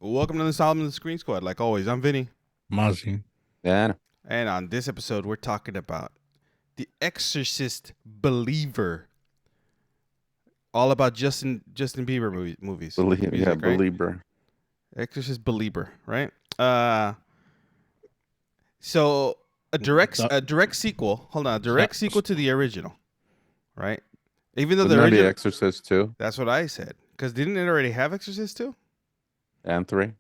Welcome to the Solomon Screen Squad. Like always, I'm Vinny. Mozzie. Yeah. And on this episode, we're talking about the Exorcist Believer. All about Justin Bieber movies. Music, right? Belieber. Exorcist Belieber, right? So a direct sequel. Hold on, a direct sequel to the original, right? Even though Wouldn't the that be original. Exorcist 2 That's what I said. Because didn't it already have Exorcist 2? and 3?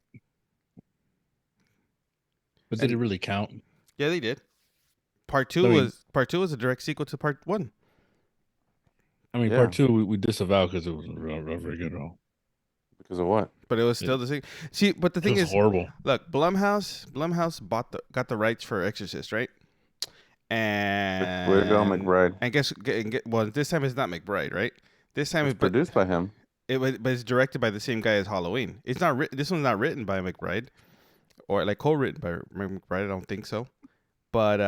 But did it really count? Yeah, they did. Part two was a direct sequel to part 1. I mean, Yeah. part 2 we disavow because it was very good. Because of what? But it was still the same. See, but the thing is, horrible. Look, Blumhouse got the rights for Exorcist, right? And Way to go, McBride. And well, this time it's not McBride, right? This time It's produced by him. but it's directed by the same guy as Halloween. It's not this one's not written by McBride or like co-written by McBride. I don't think so. But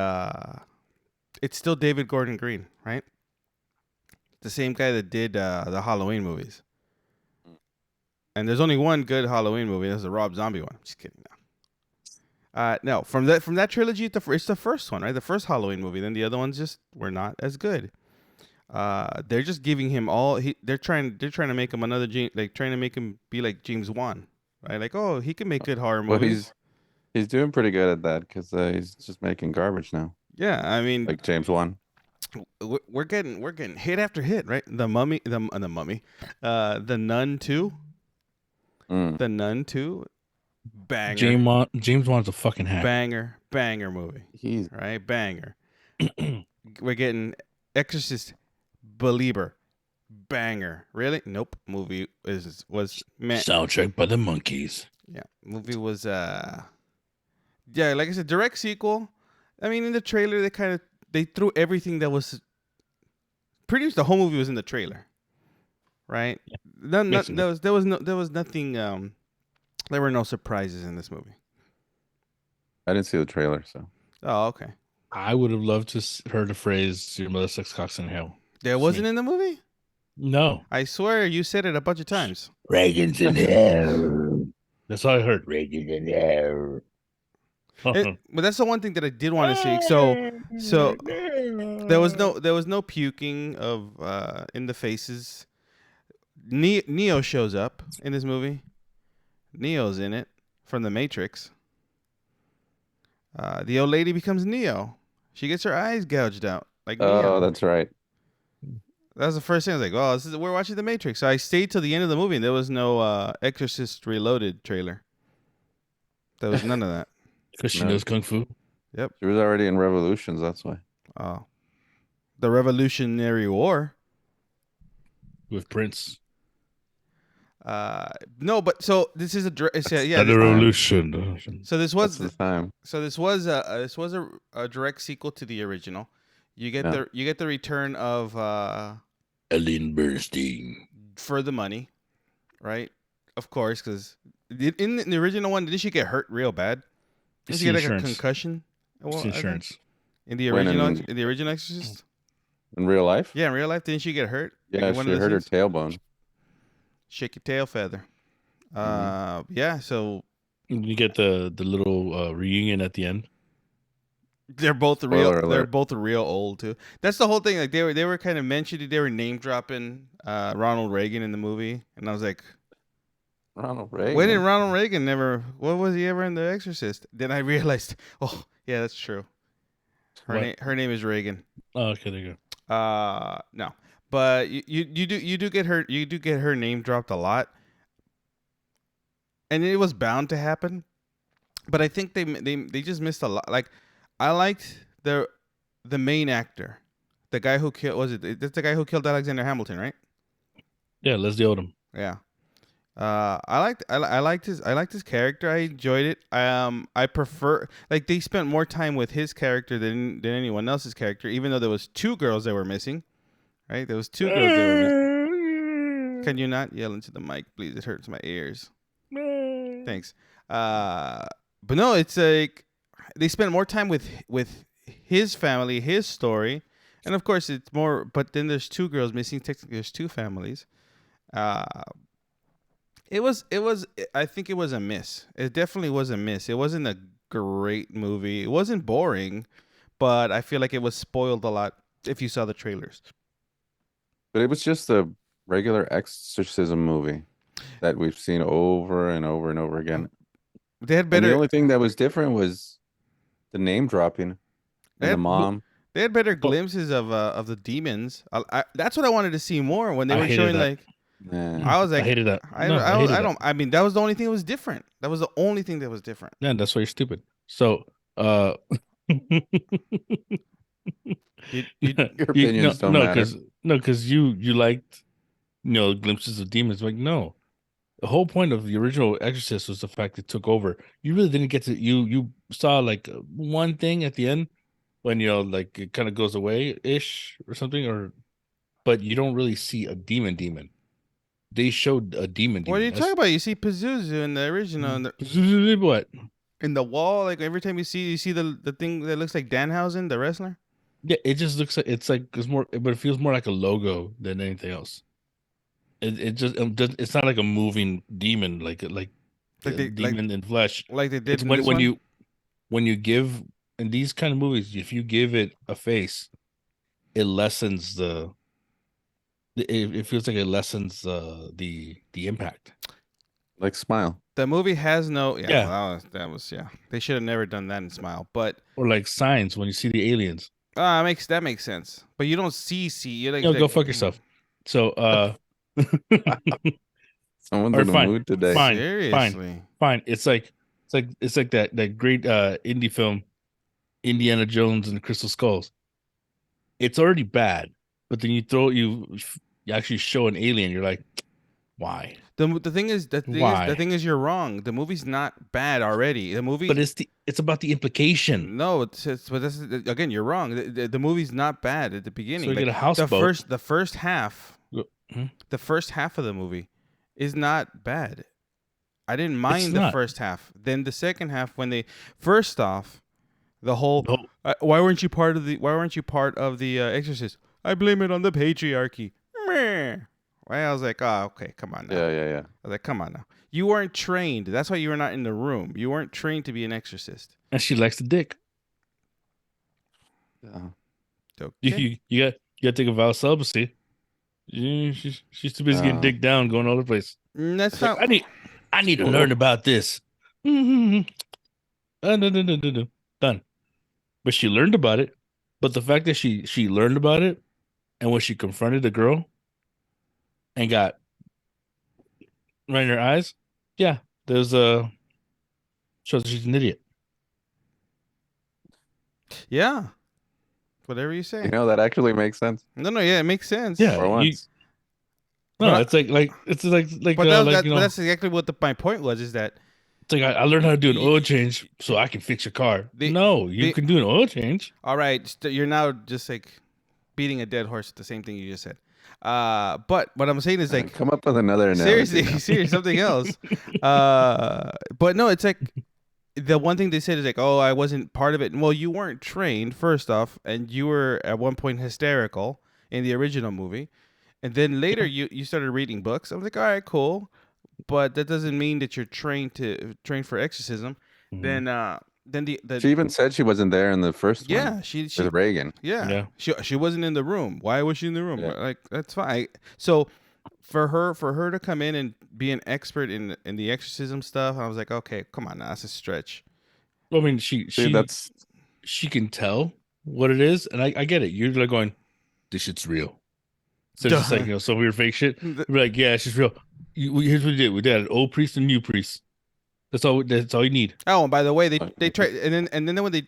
it's still David Gordon Green, right? The same guy that did the Halloween movies. And there's only one good Halloween movie. That's the Rob Zombie one. Just kidding. No, from that trilogy, it's the first one, right? The first Halloween movie. Then the other ones just were not as good. They're just giving him all. They're trying to make him another trying to make him be like James Wan, right? Like, oh, he can make good horror movies. Well, he's doing pretty good at that because he's just making garbage now. Yeah, I mean, like James Wan. We're getting hit after hit, right? The Mummy, the Nun 2. The Nun 2, banger. James Wan's a fucking hack. Banger movie. He's right, banger. We're getting Exorcist Belieber, banger. Really? Nope. Movie was soundtrack by the Monkees. Yeah, movie was like I said, direct sequel. I mean, in the trailer they threw everything that was pretty much the whole movie was in the trailer. Right? Yeah. There was nothing. There were no surprises in this movie. I didn't see the trailer, so. Oh, okay. I would have loved to heard the phrase "Your mother sucks cocks in hell." There wasn't in the movie? No. I swear you said it a bunch of times. Reagan's in hell. That's all I heard. Reagan's in hell. But that's the one thing that I did want to see. So there was no puking of in the faces. Neo shows up in this movie. Neo's in it from the Matrix. The old lady becomes Neo. She gets her eyes gouged out like Neo. Oh, that's right. That was the first thing I was like, "Oh, we're watching the Matrix." So I stayed till the end of the movie, and there was no Exorcist Reloaded trailer. There was none of that. Because she knows kung fu. Yep. She was already in Revolutions. That's why. Oh, the Revolutionary War with Prince. No, but so this is the revolution. So this was the time. So this was a direct sequel to the original. You get the return of Ellen Bernstein for the money, right? Of course, because in the original one, didn't she get hurt real bad? Did she get like a concussion? It's insurance. In the original Exorcist. In real life? Yeah, in real life, didn't she get hurt? Yeah, she hurt her tailbone. Shake your tail feather. Yeah. So you get the little reunion at the end. They're both real. They're both real old too. That's the whole thing. Like they were kind of mentioning. They were name dropping Ronald Reagan in the movie, and I was like, Ronald Reagan. When did Ronald Reagan never? What was he ever in The Exorcist? Then I realized, oh yeah, that's true. Her name is Reagan. Oh, okay, there you go. No. But you do get her name dropped a lot, and it was bound to happen. But I think they just missed a lot. Like I liked the main actor, the guy who killed that's the guy who killed Alexander Hamilton, right? Yeah, Leslie Odom. Yeah, I liked his character. I enjoyed it. I prefer like they spent more time with his character than anyone else's character, even though there was 2 girls that were missing. Right, there was 2 girls that were missing. Can you not yell into the mic, please? It hurts my ears. Thanks. But no, it's like they spent more time with his family, his story, and of course it's more. But then there's 2 girls missing. Technically, there's 2 families. It was. I think it was a miss. It definitely was a miss. It wasn't a great movie. It wasn't boring, but I feel like it was spoiled a lot if you saw the trailers. But it was just a regular exorcism movie that we've seen over and over and over again. They had And the better. only thing that was different was the name dropping They and the had, mom. they had better Oh. glimpses of the demons. That's what I wanted to see more when they I were hated showing that. like. Nah. I was I like, hated that. I No, I hated I that. don't. I mean, that was the only thing that was different. That was the only thing that was different. Yeah, that's why you're stupid. So, You, you Your opinions don't matter. because you liked glimpses of demons. Like no, the whole point of the original Exorcist was the fact it took over. You really didn't get to you saw like one thing at the end when like it kind of goes away ish or something, or but you don't really see a demon. They showed a demon. what are you That's talking about? You see Pazuzu in the original what. in the wall. Like every time you see the thing that looks like Danhausen, the wrestler. Yeah, it just looks like it's more, but it feels more like a logo than anything else. It just it's not like a moving demon, like Like a they like demon in flesh. like they did It's in this when one. you give in these kind of movies, if you give it a face, it lessens it feels like it lessens the impact. Like Smile. The movie has no. Yeah, Yeah, well, that was yeah. They should have never done that in Smile, but or like Signs when you see the aliens. that makes sense. But you don't see. You're like, Go fuck yourself. So Someone's or in the fine, mood today. seriously. fine. It's like that great indie film, Indiana Jones and the Crystal Skulls. It's already bad, but then you actually show an alien. You're like, why? The thing is Why? you're wrong. The movie's not bad already. The movie. But it's about the implication. No, but that's again. You're wrong. The movie's not bad at the So beginning. we Like get a houseboat. the first half, Hmm? the first half of the movie, is not bad. I didn't It's mind the not. first half. Then the second half, when they first off, the whole No, why weren't you part of the Exorcist? I blame it on the patriarchy. Meh. Well, I was like, oh, okay, come on now. Yeah. I was like, come on now. You weren't trained. That's why you were not in the room. You weren't trained to be an exorcist. and she likes the dick. Yeah. Okay. You got to take a vow of celibacy. She's too busy getting dick down, going all over the place. That's It's like not. I need to learn about this. No. Done. But she learned about it. But the fact that she learned about it, and when she confronted the girl and got right in her eyes, yeah, there's a shows that she's an idiot. Yeah. Whatever you say. That actually makes sense No. Yeah, it makes sense. Yeah, for once. no, But it's it's like But like that's exactly what my point was. Is that it's like I learned how to do an Y- oil change so I can fix your car. the No, you the can do an oil change. all right? You're now just like beating a dead horse. The same thing you just said. But what I'm saying is like Come up with another analogy. seriously, something else. But no, it's like the one thing they said is like, oh, I wasn't part of it. Well, you weren't trained first off, and you were at one point hysterical in the original movie, and then later you started reading books. I was like, all right, cool, but that doesn't mean that you're trained for exorcism. Mhm. Then the She even said she wasn't there in the first one yeah she with Reagan. yeah, she wasn't in the room. Why was she in the room? Yeah. Like that's fine. So for her to come in and be an expert in the exorcism stuff, I was like, okay, come on, now, that's a stretch. I mean, See, she can tell what it is, and I get it. You're like going, this shit's real. So it's just like some weird fake shit. You're like, yeah, it's just real. Here's what we did. We did an old priest and a new priest. That's all. That's all you need. Oh, and by the way, they try, and then when they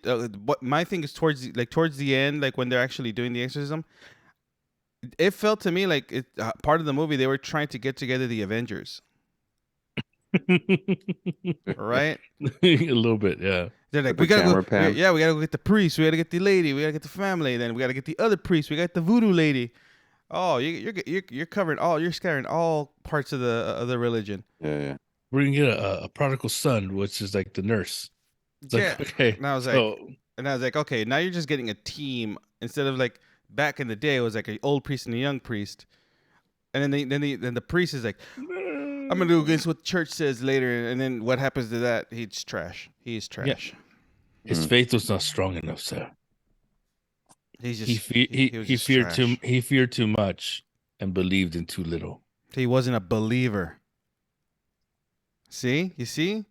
what my thing is towards the end, like when they're actually doing the exorcism, it felt to me like part of the movie they were trying to get together the Avengers, right? A little bit, yeah. They're like, With we the gotta camera go, pan. we gotta go get the priest, we gotta get the lady, we gotta get the family, then we gotta get the other priest, we got the voodoo lady. Oh, you're covering all, you're scaring all parts of the religion. Yeah. We're gonna get a prodigal son, which is like the nurse. It's Yeah, like, okay. and I was like, okay, now you're just getting a team instead of like back in the day it was like an old priest and a young priest, and then the priest is like, I'm gonna do against what church says later, and then what happens to that? He's trash. He's trash. His faith was not strong enough, sir. He's He just he was he just feared trash. he feared too much and believed in too little. He wasn't a believer. See, you see,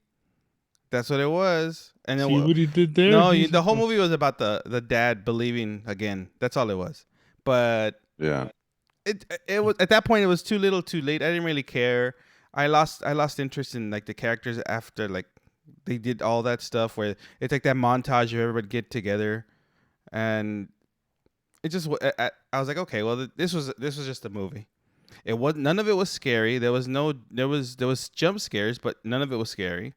that's what it was. And then See what he did there? no, the whole movie was about the dad believing again. That's all it was. But Yeah. it was at that point it was too little, too late. I didn't really care. I lost interest in like the characters after like they did all that stuff where it's like that montage of everybody get together, and it just I was like, okay, well this was just a movie. It was none of it was scary. There was jump scares, but none of it was scary,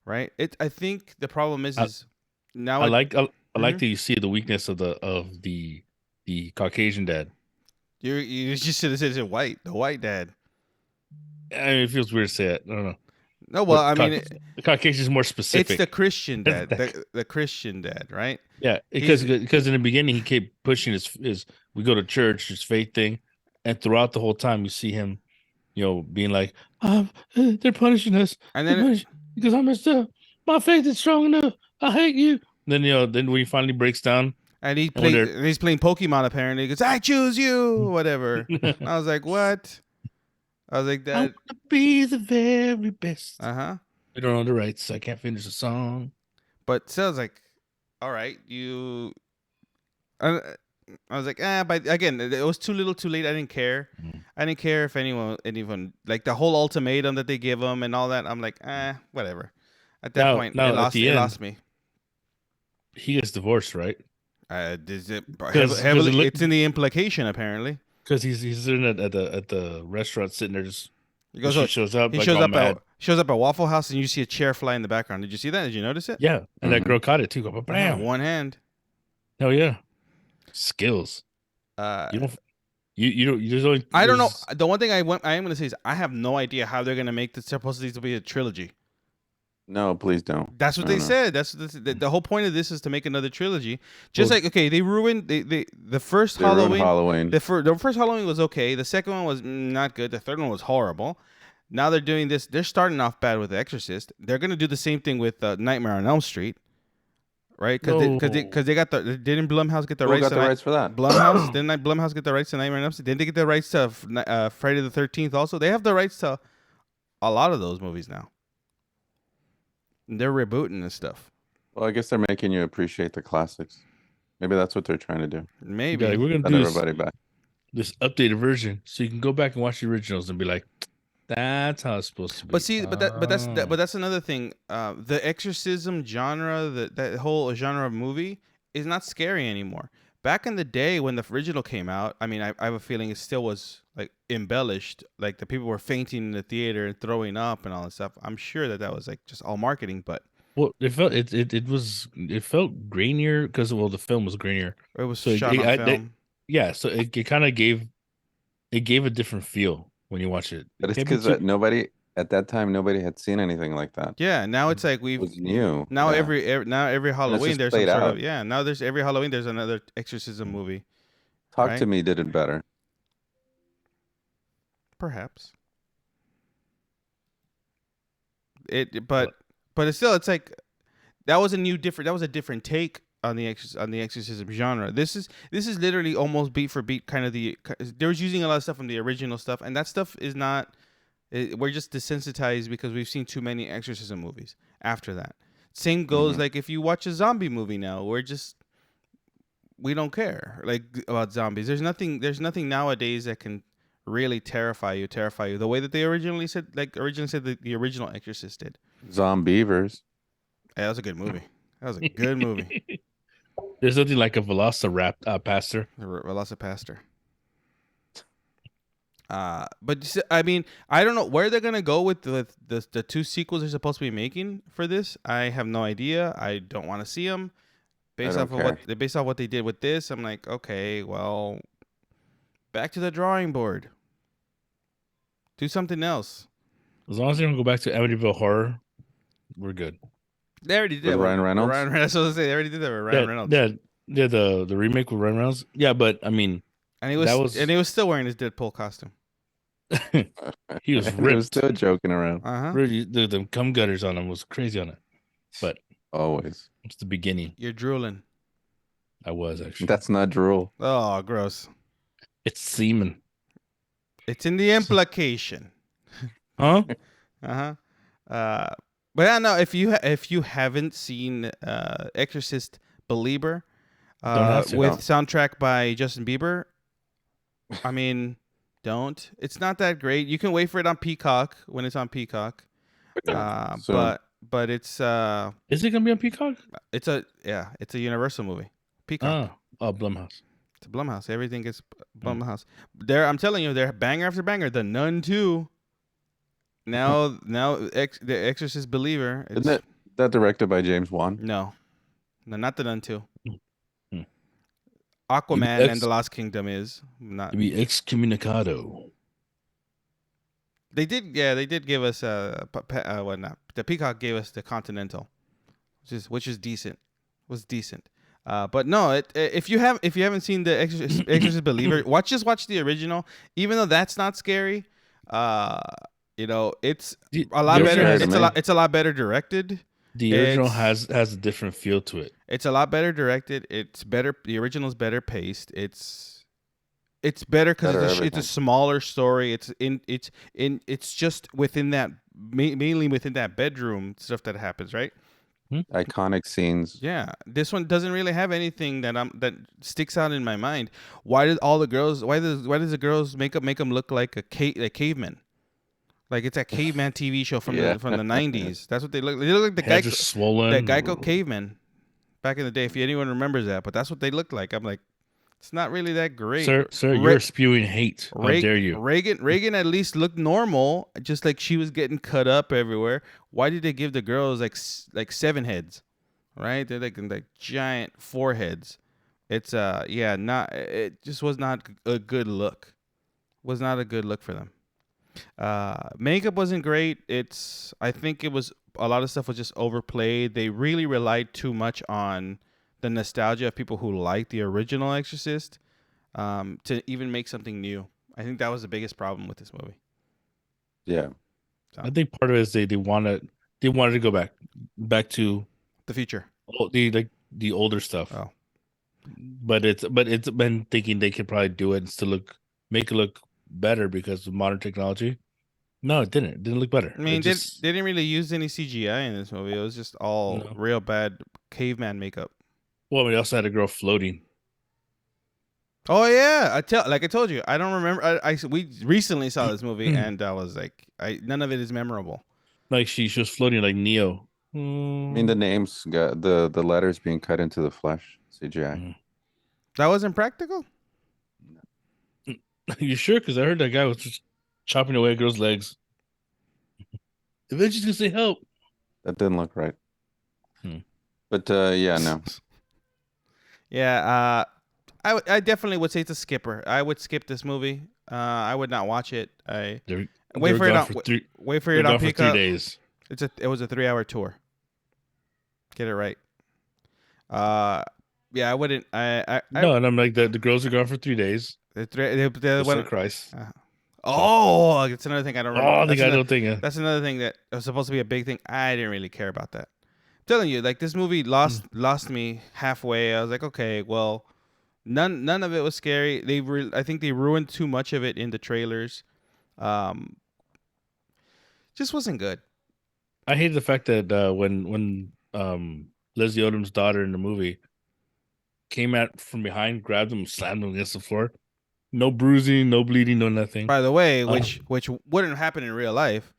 right? I think the problem is now I like Mhm. that you see the weakness of the Caucasian dad. you just should have said it's white, the white dad. I mean, it feels weird to say it. I don't know. No, well, But I mean, the Caucasian is more it's specific. the Christian dad, That- the Christian dad, right? Yeah, because in the beginning he kept pushing his we go to church, his faith thing, and throughout the whole time you see him, being like, they're punishing us, And they're then punishing because I messed up. My faith is strong enough. I hate you. Then then when he finally breaks down, and when they're he's playing Pokemon apparently. He goes, "I choose you," whatever. And I was like, "What?" I was like, I "That." want to be the very best. Uh-huh. I don't know the rights, so I can't finish the song. But so I was like, "All right, you." I, I was like, But again, it was too little, too late. I didn't care. Mm. I didn't care if anyone like the whole ultimatum that they give him and all that. I'm like, whatever. At that point, Now at the it end, lost me. he gets divorced, right? Is it 'Cause heavily? it It's in the implication apparently. Because he's sitting at the restaurant sitting there just He goes, she shows up he like shows all up mad. at Waffle House, and you see a chair fly in the background. Did you see that? Did you notice it? Yeah, and that girl caught it too. Go bam! One hand. Hell yeah, skills. You don't. You don't. You just only. I don't know. The one thing I am going to say is I have no idea how they're going to make this supposedly to be a trilogy. No, please don't. That's what No, they no. said. The whole point of this is to make another trilogy. Just like okay, they ruined the first They ruined Halloween. Halloween. The first Halloween was okay. The second one was not good. The third one was horrible. Now they're doing this. They're starting off bad with The Exorcist. They're gonna do the same thing with Nightmare on Elm Street, right? Because they got the didn't Blumhouse get the Who rights? got to the rights for that? Blumhouse didn't Blumhouse get the rights to Nightmare on Elm Street? Didn't they get the rights to Friday the 13th? Also, they have the rights to a lot of those movies now. And they're rebooting this stuff. Well, I guess they're making you appreciate the classics. Maybe that's what they're trying to do. Maybe. Yeah, we're gonna Send do everybody back. this updated version, so you can go back and watch the originals and be like, "That's how it's supposed to be." But see, but that's another thing. The exorcism genre, that whole genre of movie is not scary anymore. Back in the day when the original came out, I mean, I have a feeling it still was like embellished. Like the people were fainting in the theater and throwing up and all that stuff. I'm sure that was like just all marketing, but Well, it felt grainier because the film was grainier. it was So shot on film. So it kind of gave a different feel when you watch it. But it's Can't be because too- nobody at that time had seen anything like that. Yeah, now it's like It was new. now Yeah. every Halloween just there's some played sort out. of now there's every Halloween there's another exorcism movie. Talk right? to Me did it better. Perhaps. But it's still it's like that was a different take on the exorcism genre. This is literally almost beat for beat kind of they was using a lot of stuff from the original stuff, and that stuff is not. We're just desensitized because we've seen too many exorcism movies after that. Same goes like if you watch a zombie movie now, we don't care like about zombies. There's nothing nowadays that can really terrify you the way that they originally said that the original Exorcist did. Zombievers. Yeah, that was a good movie. That was a good movie. There's nothing like a Velociraptor. Velocipaster. But I mean, I don't know where they're gonna go with the two sequels they're supposed to be making for this. I have no idea. I don't want to see them based off what they did with this. I'm like, okay, well, back to the drawing board. Do something else. As long as they don't go back to Amityville Horror, we're good. They already did With that Ryan Reynolds? That's what I was saying. They already did that with Ryan Reynolds. Yeah, the remake with Ryan Reynolds. Yeah, but I mean, And he was still wearing his Deadpool costume. He was And he was ripped. still joking around. Really, the cum gutters on him was crazy on it. But Always. it's the beginning. You're drooling. I was actually. That's not drool. Oh, gross. It's semen. It's in the implication. Huh? Uh-huh. But yeah, no, if you haven't seen Exorcist Belieber Don't have to. with No. soundtrack by Justin Bieber, I mean, don't. It's not that great. You can wait for it on Peacock when it's on Peacock. Soon. But it's Is it gonna be on Peacock? it's a Universal movie. Peacock. Oh, Blumhouse. It's a Blumhouse. Everything is Blumhouse. I'm telling you, they're banger after banger. The Nun 2. Now the Exorcist Believer. It's, Isn't that directed by James Wan? No, not the Nun 2. Hmm. Aquaman and the Lost Kingdom is not. To be excommunicado. They did give us what not? The Peacock gave us the Continental, which is decent. Was decent. But no, if you haven't seen the Exorcist Believer, watch the original. Even though that's not scary, it's a lot better. It's a lot better directed. The original has a different feel to it. It's a lot better directed. It's better. The original's better paced. It's better because it's a smaller story. It's just within that mainly within that bedroom stuff that happens, right? Iconic scenes. Yeah, this one doesn't really have anything that sticks out in my mind. Why did all the girls? Why does the girls make them look like a caveman? Like it's a caveman TV show from the 90s. That's what they look. They look like the Heads are swollen. the Geico caveman back in the day. If anyone remembers that, but that's what they look like. I'm like, it's not really that great. Sir, you're spewing hate. How dare you? Reagan at least looked normal, just like she was getting cut up everywhere. Why did they give the girls like 7 heads? Right? They're like giant foreheads. It's it just was not a good look. Was not a good look for them. Makeup wasn't great. I think it was a lot of stuff was just overplayed. They really relied too much on the nostalgia of people who liked the original Exorcist to even make something new. I think that was the biggest problem with this movie. Yeah. So. I think part of it is they wanted to go back to the future. The older stuff. Oh. But it's been thinking they could probably do it and still make it look better because of modern technology. No, it didn't. It didn't look better. I mean, they didn't really use any CGI in this movie. It was just all real bad caveman makeup. Well, we also had a girl floating. Oh yeah, I told you, I don't remember. We recently saw this movie and I was like, none of it is memorable. Like she was floating like Neo. I mean, the names got the letters being cut into the flesh. CGI. That wasn't practical. You sure? Because I heard that guy was just chopping away a girl's legs. Eventually, gonna say help. That didn't look right. But yeah, no. Yeah, I definitely would say it's a skipper. I would skip this movie. I would not watch it. Wait for it on Peacock. For 3 days. It was a 3-hour tour. Get it right. Yeah, I wouldn't. No, and I'm like the girls are gone for 3 days. Christ. Oh, it's another thing I don't remember. That's another thing that was supposed to be a big thing. I didn't really care about that. I'm telling you, like this movie lost me halfway. I was like, okay, well, none of it was scary. I think they ruined too much of it in the trailers. Just wasn't good. I hated the fact that when Leslie Odom's daughter in the movie came out from behind, grabbed him, and slammed him against the floor. No bruising, no bleeding, no nothing. By the way, which wouldn't happen in real life,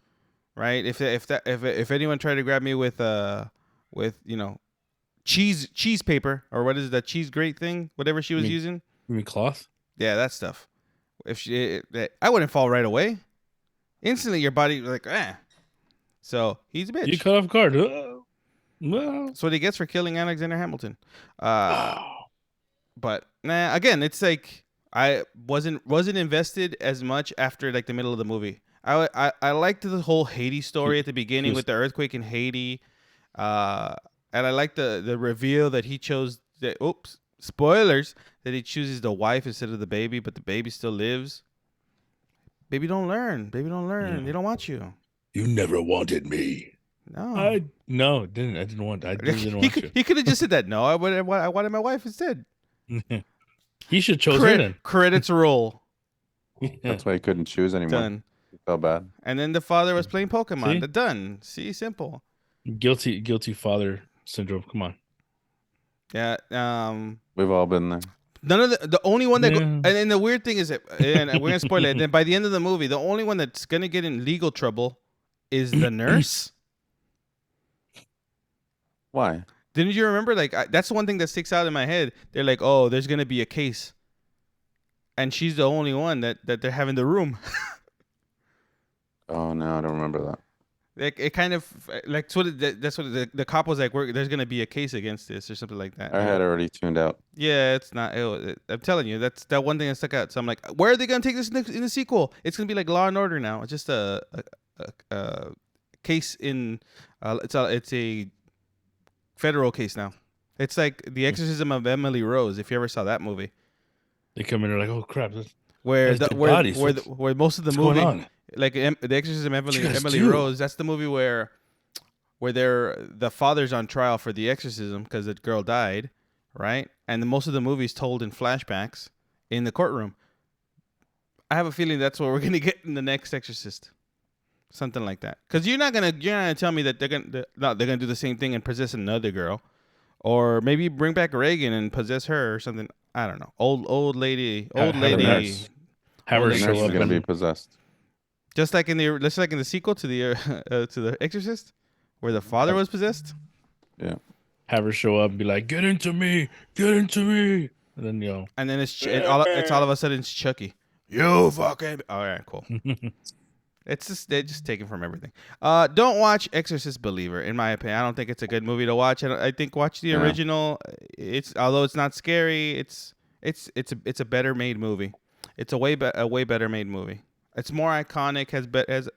right? If anyone tried to grab me with cheese paper or what is that cheese grate thing, whatever she was using. You mean cloth? Yeah, that stuff. I wouldn't fall right away. Instantly, your body was like, So he's a bitch. You cut off guard. That's what he gets for killing Alexander Hamilton. But again, it's like I wasn't invested as much after like the middle of the movie. I liked the whole Haiti story at the beginning with the earthquake in Haiti, and I liked the reveal that he chose. Spoilers, that he chooses the wife instead of the baby, but the baby still lives. Baby, don't learn. Baby, don't learn. Yeah. They don't want you. You never wanted me. No. No, didn't. I didn't want. I really didn't want you. He could have just said that. No, I wanted my wife instead. He should chose her then. Credits roll. That's why he couldn't choose anymore. Done. He felt bad. And then the father was playing Pokemon. See? Done. See, simple. Guilty father syndrome. Come on. Yeah. We've all been there. None of the only one that Yeah. and then the weird thing is that, and we're gonna spoil it. And then by the end of the movie, the only one that's gonna get in legal trouble is the nurse. Why? Didn't you remember? Like that's the one thing that sticks out in my head. They're like, oh, there's gonna be a case, and she's the only one that they're having the room. Oh no, I don't remember that. Like it kind of like that's what the cop was like. There's gonna be a case against this or something like that. I had already tuned out. Yeah, it's not. I'm telling you, that's that one thing that stuck out. So I'm like, where are they gonna take this in the sequel? It's gonna be like Law and Order now. It's just a case in. It's a federal case now. It's like The Exorcism of Emily Rose. If you ever saw that movie, They come in and they're like, oh crap, where That's dead bodies. where most of the what's movie, going on? like The Exorcism of What you guys Emily do? Rose. That's the movie where the father's on trial for the exorcism because the girl died, right? And most of the movie's told in flashbacks in the courtroom. I have a feeling that's what we're gonna get in the next Exorcist, something like that. Because you're not gonna tell me that they're gonna do the same thing and possess another girl, or maybe bring back Reagan and possess her or something. I don't know. Old lady, Have her nurse. Have her The show nurse is up gonna be and possessed. just like in the sequel to the Exorcist, where the father was possessed. Yeah. have her show up and be like, get into me, and then And then it's all of a sudden it's Chucky. You fucking. All right, cool. It's just they're just taken from everything. Don't watch Exorcist Believer. In my opinion, I don't think it's a good movie to watch. I think watch the original. Although it's not scary, it's a better made movie. It's a way better made movie. It's more iconic. Has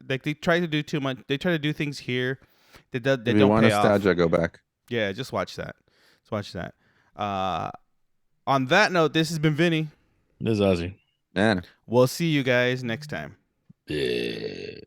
like they try to do too much. They try to do things here that If you don't want pay off. nostalgia, go back. Yeah, just watch that. Just watch that. On that note, this has been Vinny. This is Ozzy. Man. We'll see you guys next time. Yeah.